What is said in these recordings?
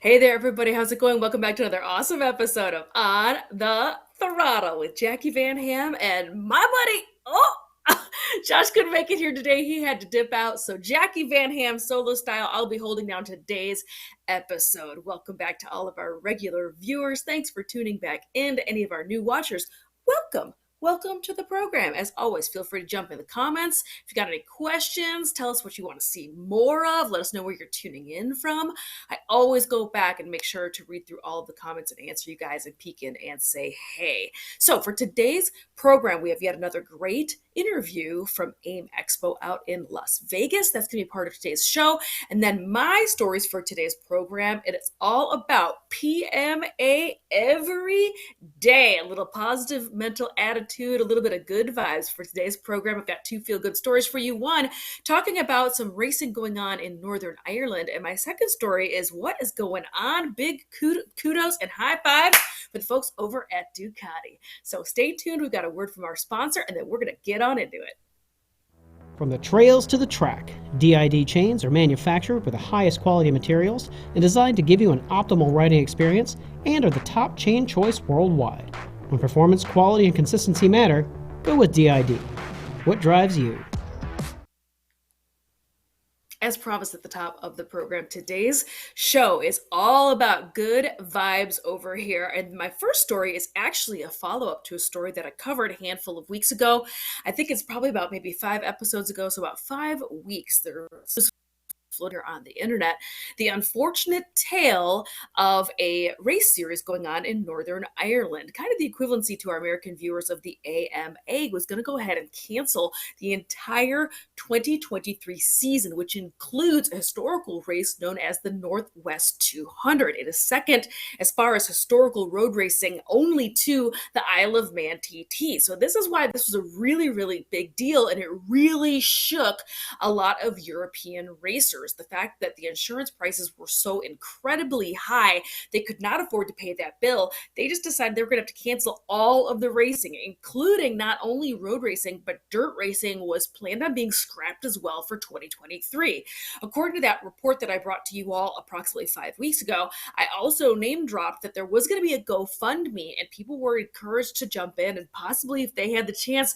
Hey there, everybody. How's it going? Welcome back to another awesome episode of On the Throttle with Jacqui Van Ham and my buddy. Josh couldn't make it here today. He had to dip out. So, Jacqui Van Ham, solo style, I'll be holding down today's episode. Welcome back to all of our regular viewers. Thanks for tuning back in. To any of our new watchers, welcome. Welcome to the program. As always, feel free to jump in the comments. If you got any questions, tell us what you want to see more of. Let us know where you're tuning in from. I always go back and make sure to read through all of the comments and answer you guys and peek in and say hey. So for today's program, we have yet another great interview from AIM Expo out in Las Vegas. That's going to be part of today's show. And then my stories for today's program, and it's all about PMA every day. A little positive mental attitude, a little bit of good vibes for today's program. I've got two feel-good stories for you. One, talking about some racing going on in Northern Ireland. And my second story is what is going on. Big kudos and high fives for the folks over at Ducati. So stay tuned. We've got a word from our sponsor, and then we're going to get on into it. From the trails to the track, D.I.D chains are manufactured with the highest quality materials and designed to give you an optimal riding experience and are the top chain choice worldwide. When performance, quality, and consistency matter, go with D.I.D. What drives you? As promised at the top of the program, today's show is all about good vibes over here. And my first story is actually a follow-up to a story that I covered a handful of weeks ago. I think it's probably about maybe 5 episodes ago, so about 5 weeks. There was floating on the internet, the unfortunate tale of a race series going on in Northern Ireland. Kind of the equivalency to our American viewers of the AMA was going to go ahead and cancel the entire 2023 season, which includes a historical race known as the Northwest 200. It is second as far as historical road racing only to the Isle of Man TT. So this is why this was a really, really big deal, and it really shook a lot of European racers. The fact that the insurance prices were so incredibly high, they could not afford to pay that bill. They just decided they were going to have to cancel all of the racing, including not only road racing, but dirt racing was planned on being scrapped as well for 2023. According to that report that I brought to you all approximately 5 weeks ago, I also name dropped that there was going to be a GoFundMe, and people were encouraged to jump in and possibly, if they had the chance,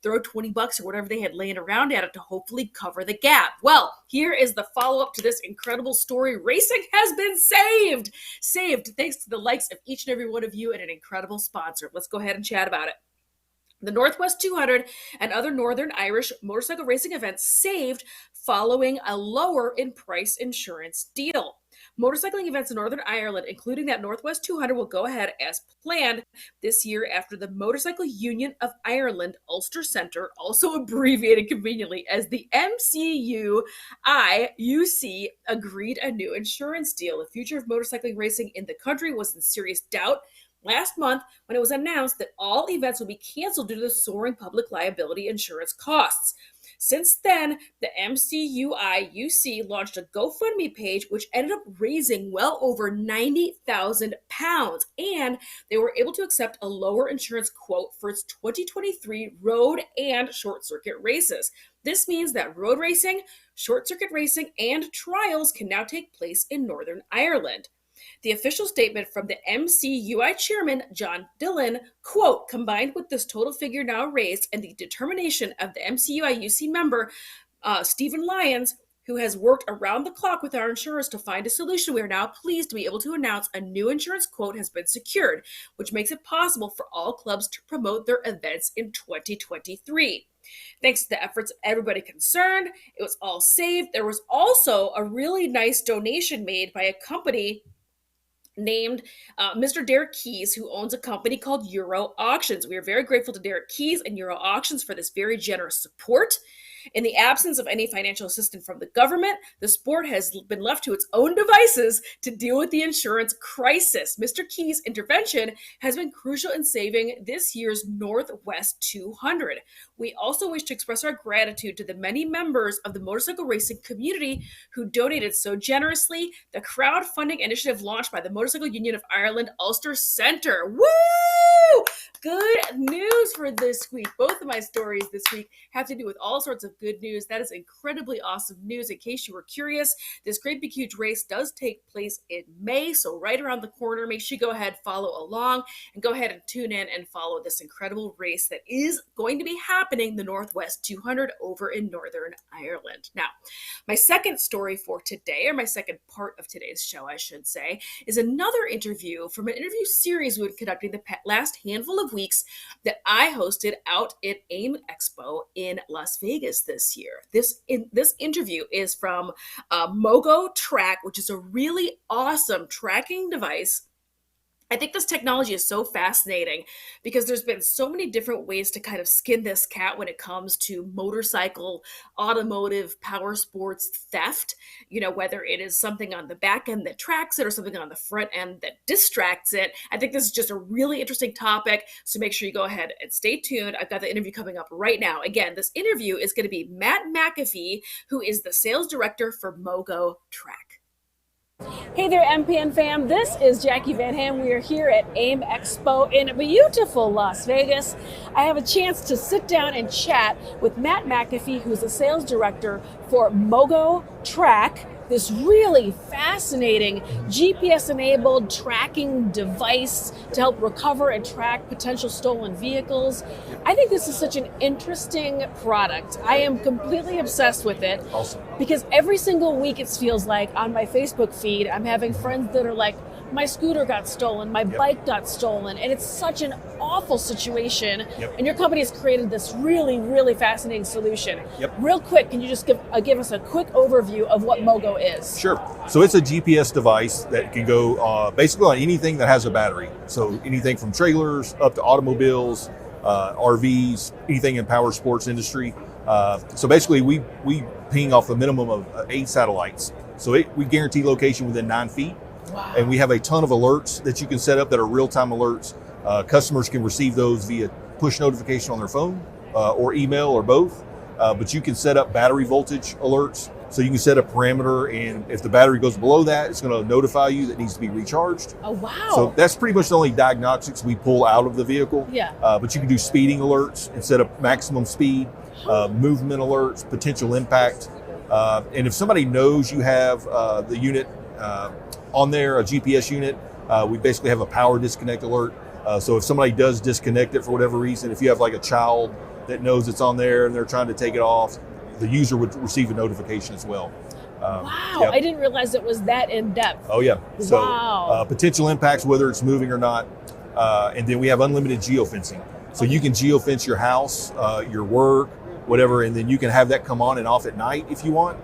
throw $20 or whatever they had laying around at it to hopefully cover the gap. Well, here is the follow-up to this incredible story. Racing has been saved thanks to the likes of each and every one of you and an incredible sponsor. Let's go ahead and chat about it. The Northwest 200 and other Northern Irish motorcycle racing events saved following a lower in price insurance deal. Motorcycling events in Northern Ireland, including that Northwest 200, will go ahead as planned this year after the Motorcycle Union of Ireland Ulster Centre, also abbreviated conveniently as the MCUIUC, agreed a new insurance deal. The future of motorcycling racing in the country was in serious doubt last month when it was announced that all events will be canceled due to the soaring public liability insurance costs. Since then, the MCUIUC launched a GoFundMe page, which ended up raising well over £90,000, and they were able to accept a lower insurance quote for its 2023 road and short circuit races. This means that road racing, short circuit racing, and trials can now take place in Northern Ireland. The official statement from the MCUI chairman, John Dillon, quote, combined with this total figure now raised and the determination of the MCUIUC member, Stephen Lyons, who has worked around the clock with our insurers to find a solution, we are now pleased to be able to announce a new insurance quote has been secured, which makes it possible for all clubs to promote their events in 2023. Thanks to the efforts of everybody concerned, it was all saved. There was also a really nice donation made by a company named Mr. Derek Keys, who owns a company called Euro Auctions. We are very grateful to Derek Keys and Euro Auctions for this very generous support. In the absence of any financial assistance from the government, the sport has been left to its own devices to deal with the insurance crisis. Mr. Keys' intervention has been crucial in saving this year's Northwest 200. We also wish to express our gratitude to the many members of the motorcycle racing community who donated so generously. The crowdfunding initiative launched by the Motorcycle Union of Ireland Ulster Centre. Woo! Good news for this week. Both of my stories this week have to do with all sorts of good news. That is incredibly awesome news. In case you were curious, this Great Big Huge race does take place in May, so right around the corner. Make sure you go ahead, follow along, and go ahead and tune in and follow this incredible race that is going to be happening the Northwest 200 over in Northern Ireland. Now, my second story for today, or my second part of today's show, I should say, is another interview from an interview series we've been conducting the last handful of weeks that I hosted out at AIM Expo in Las Vegas this year. This interview is from MOGOTrack, which is a really awesome tracking device. I think this technology is so fascinating because there's been so many different ways to kind of skin this cat when it comes to motorcycle, automotive, power sports theft, whether it is something on the back end that tracks it or something on the front end that distracts it. I think this is just a really interesting topic. So make sure you go ahead and stay tuned. I've got the interview coming up right now. Again, this interview is going to be Matt McAfee, who is the sales director for MOGOTrack. Hey there, MPN fam. This is Jacqui Van Ham. We are here at AIM Expo in beautiful Las Vegas. I have a chance to sit down and chat with Matt McAfee, who's the sales director for MOGOTrack, this really fascinating GPS-enabled tracking device to help recover and track potential stolen vehicles. I think this is such an interesting product. I am completely obsessed with it. Awesome. Because every single week it feels like on my Facebook feed, I'm having friends that are like, my scooter got stolen, my bike got stolen, and it's such an awful situation. And your company has created this really, really fascinating solution. Real quick, can you just give us a quick overview of what Mogo is? Sure. So it's a GPS device that can go basically on anything that has a battery. So anything from trailers up to automobiles, RVs, anything in power sports industry. So basically we ping off a minimum of 8 satellites. So we guarantee location within 9 feet. Wow. And we have a ton of alerts that you can set up that are real-time alerts. Customers can receive those via push notification on their phone or email or both. But you can set up battery voltage alerts. So you can set a parameter, and if the battery goes below that, it's going to notify you that it needs to be recharged. Oh, wow. So that's pretty much the only diagnostics we pull out of the vehicle. Yeah. But you can do speeding alerts and set up maximum speed, movement alerts, potential impact. And if somebody knows you have the unit on there, a GPS unit, we basically have a power disconnect alert. So if somebody does disconnect it for whatever reason, if you have like a child that knows it's on there and they're trying to take it off, the user would receive a notification as well. Wow, I didn't realize it was that in depth. Oh yeah. So wow. Potential impacts, whether it's moving or not. And then we have unlimited geofencing. So you can geofence your house, your work, whatever, and then you can have that come on and off at night if you want.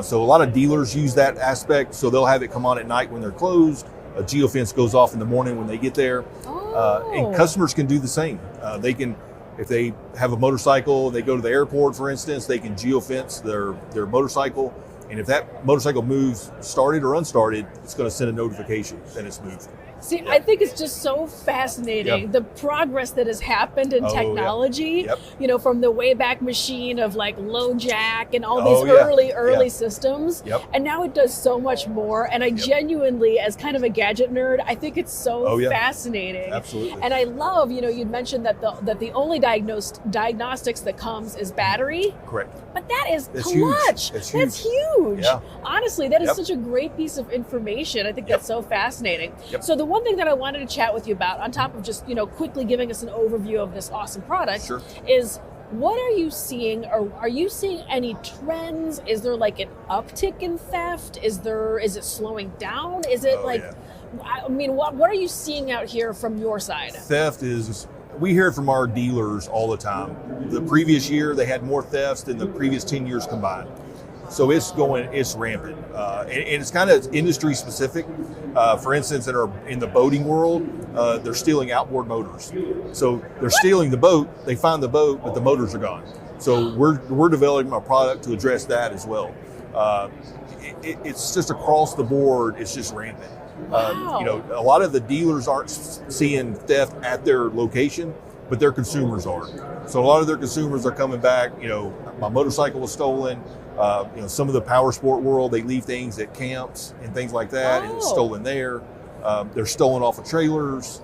So a lot of dealers use that aspect. So they'll have it come on at night when they're closed. A geofence goes off in the morning when they get there. And customers can do the same. They can, if they have a motorcycle, they go to the airport, for instance, they can geofence their motorcycle. And if that motorcycle moves, started or unstarted, it's going to send a notification that it's moved. See, I think it's just so fascinating, the progress that has happened in technology, from the Wayback Machine of like low jack and all these early systems. And now it does so much more. And I genuinely, as kind of a gadget nerd, I think it's so fascinating. Absolutely. And I love, you'd mentioned that the only diagnostics that comes is battery. Correct. But that is That's clutch. Huge. That's huge. Yeah. Honestly, that is such a great piece of information. I think that's so fascinating. So the one thing that I wanted to chat with you about, on top of just, quickly giving us an overview of this awesome product, is what are you seeing, or are you seeing any trends? Is there like an uptick in theft? Is it slowing down? Is it I mean, what are you seeing out here from your side? Theft is, we hear it from our dealers all the time. The previous year, they had more thefts than the previous 10 years combined. So it's rampant. And it's kind of industry specific. For instance, in the boating world, they're stealing outboard motors. So they're stealing the boat, they find the boat, but the motors are gone. So we're developing a product to address that as well. It's just across the board, it's just rampant. Wow. A lot of the dealers aren't seeing theft at their location, but their consumers are. So a lot of their consumers are coming back, my motorcycle was stolen. Some of the power sport world, they leave things at camps and things like that, and it's stolen there. They're stolen off of trailers.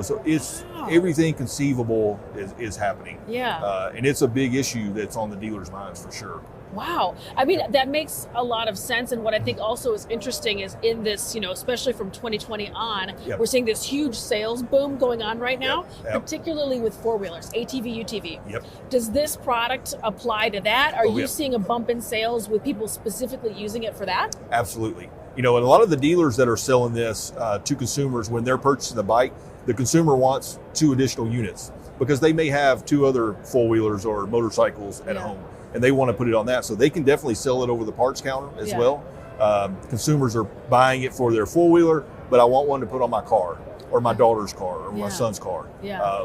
So it's Wow. everything conceivable is happening. Yeah. And it's a big issue that's on the dealers' minds for sure. Wow. I mean, that makes a lot of sense. And what I think also is interesting is in this, especially from 2020 on, Yep. we're seeing this huge sales boom going on right now, Yep. particularly with four-wheelers, ATV, UTV. Yep. Does this product apply to that? Are you yeah. seeing a bump in sales with people specifically using it for that? Absolutely. And a lot of the dealers that are selling this to consumers, when they're purchasing the bike, the consumer wants 2 additional units because they may have 2 other four-wheelers or motorcycles at home, and they want to put it on that. So they can definitely sell it over the parts counter as well. Consumers are buying it for their four-wheeler, but I want one to put on my car or my daughter's car or my son's car.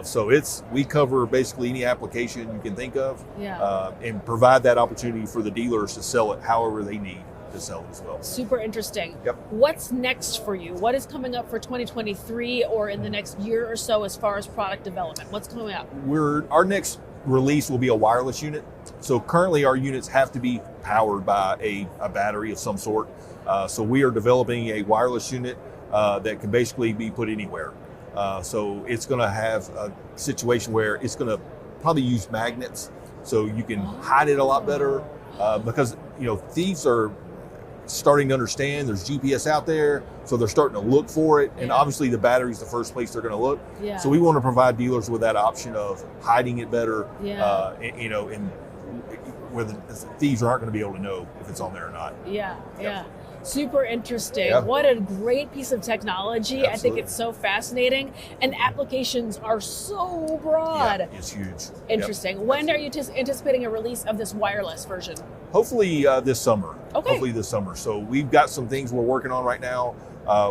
So we cover basically any application you can think of and provide that opportunity for the dealers to sell it however they need to sell it as well. Super interesting. Yep. What's next for you? What is coming up for 2023 or in the next year or so as far as product development? What's coming up? Our next release will be a wireless unit. So currently our units have to be powered by a battery of some sort. So we are developing a wireless unit that can basically be put anywhere. So it's going to have a situation where it's going to probably use magnets, so you can hide it a lot better because thieves are starting to understand there's GPS out there, so they're starting to look for it, and obviously the battery is the first place they're going to look. So we want to provide dealers with that option of hiding it better, and where the thieves aren't going to be able to know if it's on there or not. Super interesting. Yeah. What a great piece of technology. Absolutely. I think it's so fascinating, and applications are so broad. Yeah, it's huge. Interesting. When are you anticipating a release of this wireless version? Hopefully this summer. Okay. Hopefully this summer. So we've got some things we're working on right now.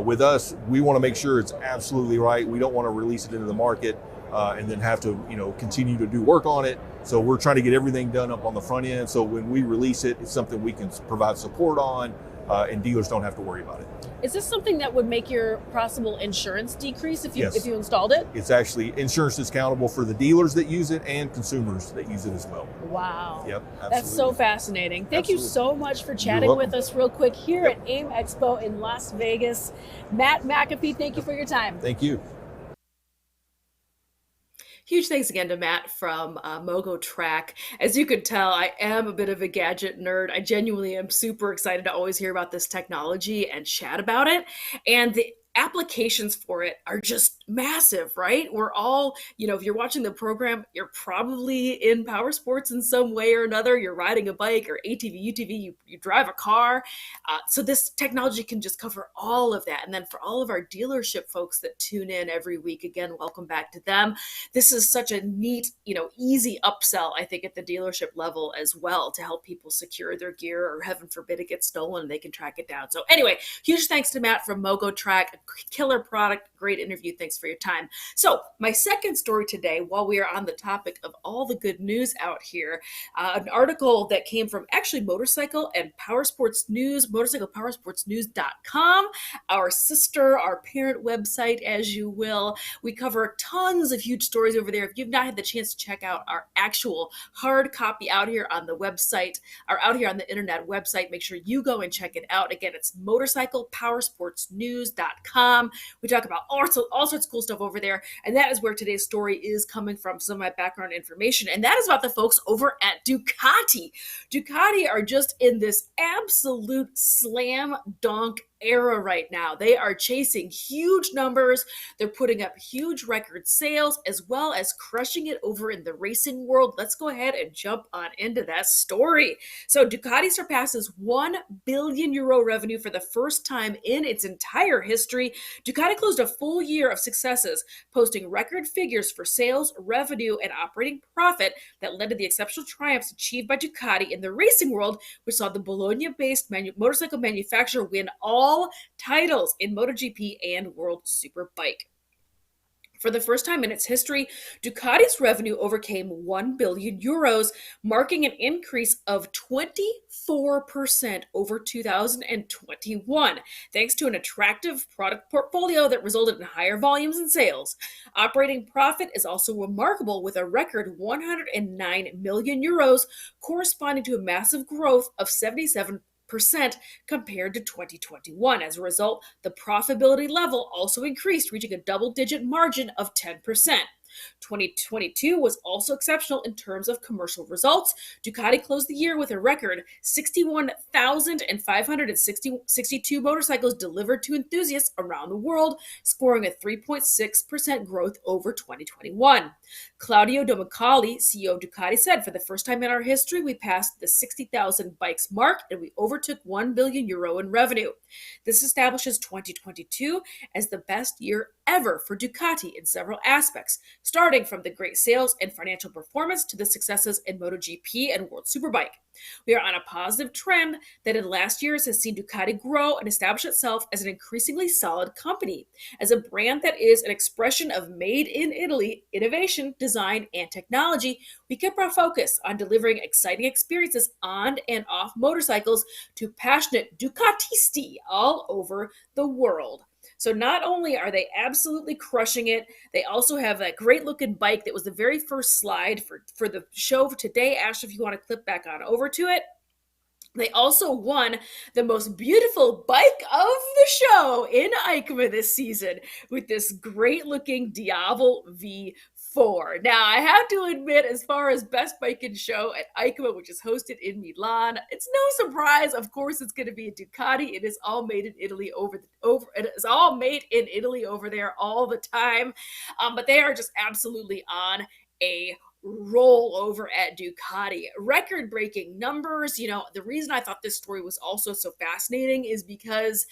With us, we want to make sure it's absolutely right. We don't want to release it into the market and then have to, continue to do work on it. So we're trying to get everything done up on the front end. So when we release it, it's something we can provide support on, and dealers don't have to worry about it. Is this something that would make your possible insurance decrease if you Yes. if you installed it? It's actually insurance discountable for the dealers that use it and consumers that use it as well. Wow. Yep, That's so absolutely. fascinating. Thank you Absolutely. so much for chatting welcome. with us real quick here at AIM Expo in Las Vegas. Matt McAfee, thank you for your time. Thank you. Huge thanks again to Matt from MOGOTrack. As you could tell, I am a bit of a gadget nerd. I genuinely am super excited to always hear about this technology and chat about it. And the applications for it are just massive, right? We're all, if you're watching the program, you're probably in power sports in some way or another. You're riding a bike or ATV, UTV, you drive a car. So this technology can just cover all of that. And then for all of our dealership folks that tune in every week, again, welcome back to them. This is such a neat, easy upsell, I think, at the dealership level as well to help people secure their gear, or heaven forbid it gets stolen and they can track it down. So anyway, huge thanks to Matt from MOGOTrack. Killer product, great interview. Thanks for your time. So my second story today, while we are on the topic of all the good news out here, an article that came from actually Motorcycle and Powersports News, motorcyclepowersportsnews.com, our sister, our parent website, as you will. We cover tons of huge stories over there. If you've not had the chance to check out our actual hard copy out here on the website, or out here on the internet website, make sure you go and check it out. Again, it's motorcyclepowersportsnews.com. We talk about all sorts of cool stuff over there, and that is where today's story is coming from, some of my background information, and that is about the folks over at Ducati. Ducati are just in this absolute slam dunk era right now. They are chasing huge numbers. They're putting up huge record sales, as well as crushing it over in the racing world. Let's go ahead and jump on into that story. So Ducati surpasses 1 billion euro revenue for the first time in its entire history. Ducati closed a full year of successes, posting record figures for sales, revenue, and operating profit that led to the exceptional triumphs achieved by Ducati in the racing world, which saw the Bologna-based motorcycle manufacturer win all titles in MotoGP and World Superbike. For the first time in its history, Ducati's revenue overcame 1 billion euros, marking an increase of 24% over 2021, thanks to an attractive product portfolio that resulted in higher volumes and sales. Operating profit is also remarkable, with a record 109 million euros, corresponding to a massive growth of 77% compared to 2021. As a result, the profitability level also increased, reaching a double-digit margin of 10%. 2022 was also exceptional in terms of commercial results. Ducati closed the year with a record 61,562 motorcycles delivered to enthusiasts around the world, scoring a 3.6% growth over 2021. Claudio Domenicali, CEO of Ducati, said, "For the first time in our history, we passed the 60,000 bikes mark and we overtook €1 billion in revenue. This establishes 2022 as the best year ever for Ducati in several aspects, starting from the great sales and financial performance to the successes in MotoGP and World Superbike. We are on a positive trend that in last years has seen Ducati grow and establish itself as an increasingly solid company, as a brand that is an expression of made in Italy innovation, design, and technology. We kept our focus on delivering exciting experiences on and off motorcycles to passionate Ducatisti all over the world." So not only are they absolutely crushing it, they also have that great looking bike that was the very first slide for the show today. Ashley, if you want to clip back on over to it. They also won the most beautiful bike of the show in EICMA this season with this great looking Diavol V4. Now, I have to admit, as far as best bike in show at EICMA, which is hosted in Milan, it's no surprise. Of course, it's going to be a Ducati. It is all made in Italy it is all made in Italy over there all the time. But they are just absolutely on a roll over at Ducati. Record-breaking numbers. You know, the reason I thought this story was also so fascinating is because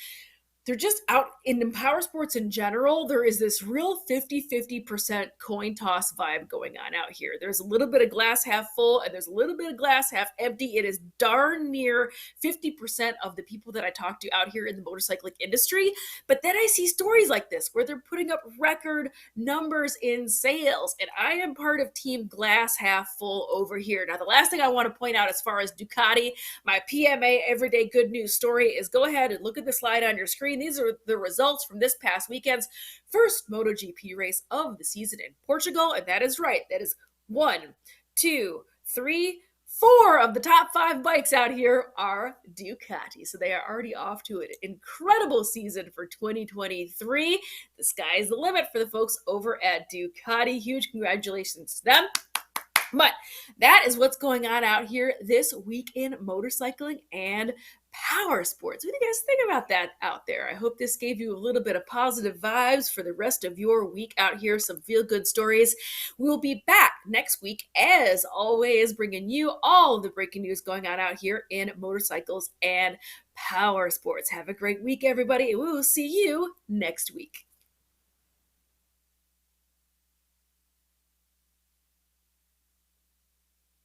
they're just out in Powersports in general. There is this real 50-50% coin toss vibe going on out here. There's a little bit of glass half full and there's a little bit of glass half empty. It is darn near 50% of the people that I talk to out here in the motorcycling industry. But then I see stories like this where they're putting up record numbers in sales. And I am part of team glass half full over here. Now, the last thing I want to point out as far as Ducati, my PMA everyday good news story, is go ahead and look at the slide on your screen. These are the results from this past weekend's first MotoGP race of the season in Portugal. And that is right. That is 1, 2, 3, 4 of the top 5 bikes out here are Ducati. So they are already off to an incredible season for 2023. The sky's the limit for the folks over at Ducati. Huge congratulations to them. But that is what's going on out here this week in motorcycling and power sports. What do you guys think about that out there? I hope this gave you a little bit of positive vibes for the rest of your week out here, some feel-good stories. We'll be back next week, as always, bringing you all of the breaking news going on out here in motorcycles and power sports. Have a great week, everybody, and we will see you next week.